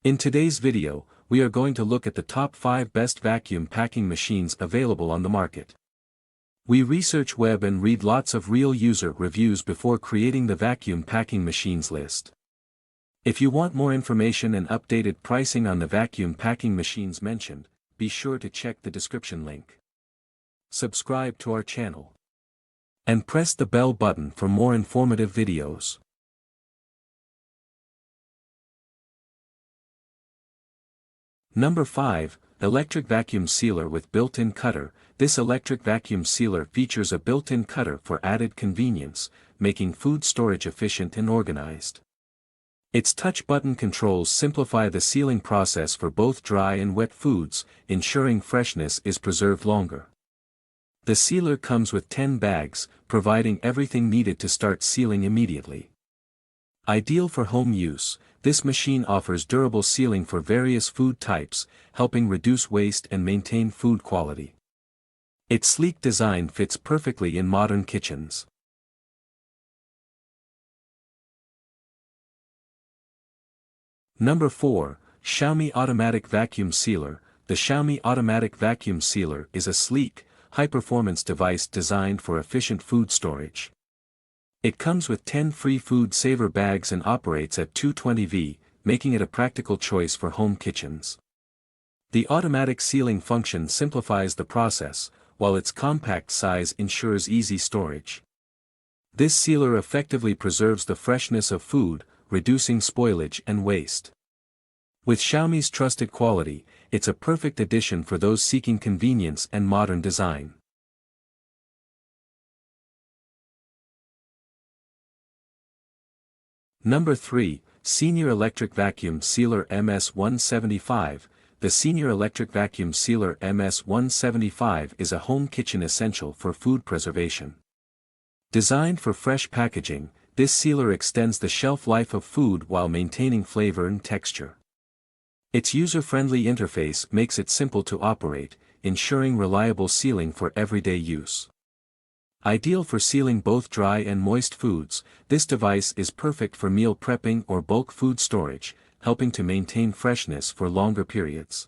In today's video, we are going to look at the top 5 best vacuum packing machines available on the market. We research web and read lots of real user reviews before creating the vacuum packing machines list. If you want more information and updated pricing on the vacuum packing machines mentioned, be sure to check the description link. Subscribe to our channel. And press the bell button for more informative videos. Number 5, Electric Vacuum Sealer with Built-in Cutter. This electric vacuum sealer features a built-in cutter for added convenience, making food storage efficient and organized. Its touch button controls simplify the sealing process for both dry and wet foods, ensuring freshness is preserved longer. The sealer comes with 10 bags, providing everything needed to start sealing immediately. Ideal for home use, this machine offers durable sealing for various food types, helping reduce waste and maintain food quality. Its sleek design fits perfectly in modern kitchens. Number 4, Xiaomi Automatic Vacuum Sealer. The Xiaomi Automatic Vacuum Sealer is a sleek, high-performance device designed for efficient food storage. It comes with 10 free food saver bags and operates at 220V, making it a practical choice for home kitchens. The automatic sealing function simplifies the process, while its compact size ensures easy storage. This sealer effectively preserves the freshness of food, reducing spoilage and waste. With Xiaomi's trusted quality, it's a perfect addition for those seeking convenience and modern design. Number 3, Senior Electric Vacuum Sealer MS-175. The Senior Electric Vacuum Sealer MS-175 is a home kitchen essential for food preservation. Designed for fresh packaging, this sealer extends the shelf life of food while maintaining flavor and texture. Its user-friendly interface makes it simple to operate, ensuring reliable sealing for everyday use. Ideal for sealing both dry and moist foods, this device is perfect for meal prepping or bulk food storage, helping to maintain freshness for longer periods.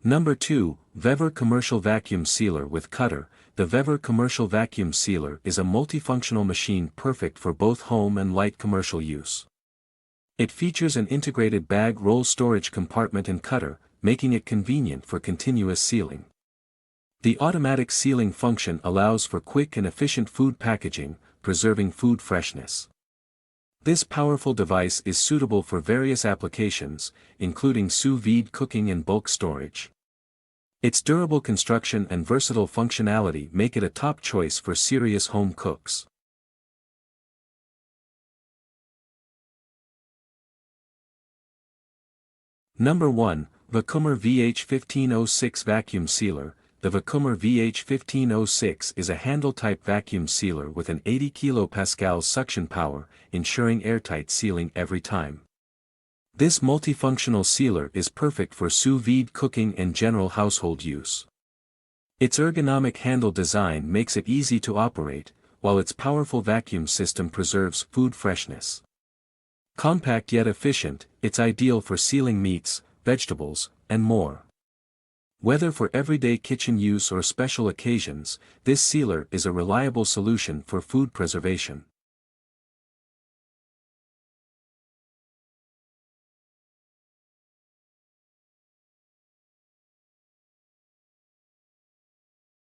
Number 2, VEVOR Commercial Vacuum Sealer with Cutter. The VEVOR Commercial Vacuum Sealer is a multifunctional machine perfect for both home and light commercial use. It features an integrated bag roll storage compartment and cutter, making it convenient for continuous sealing. The automatic sealing function allows for quick and efficient food packaging, preserving food freshness. This powerful device is suitable for various applications, including sous vide cooking and bulk storage. Its durable construction and versatile functionality make it a top choice for serious home cooks. Number 1, Vakumar VH1506 Vacuum Sealer. The Vakumar VH1506 is a handle-type vacuum sealer with an 80 kPa suction power, ensuring airtight sealing every time. This multifunctional sealer is perfect for sous vide cooking and general household use. Its ergonomic handle design makes it easy to operate, while its powerful vacuum system preserves food freshness. Compact yet efficient, it's ideal for sealing meats, vegetables, and more. Whether for everyday kitchen use or special occasions, this sealer is a reliable solution for food preservation.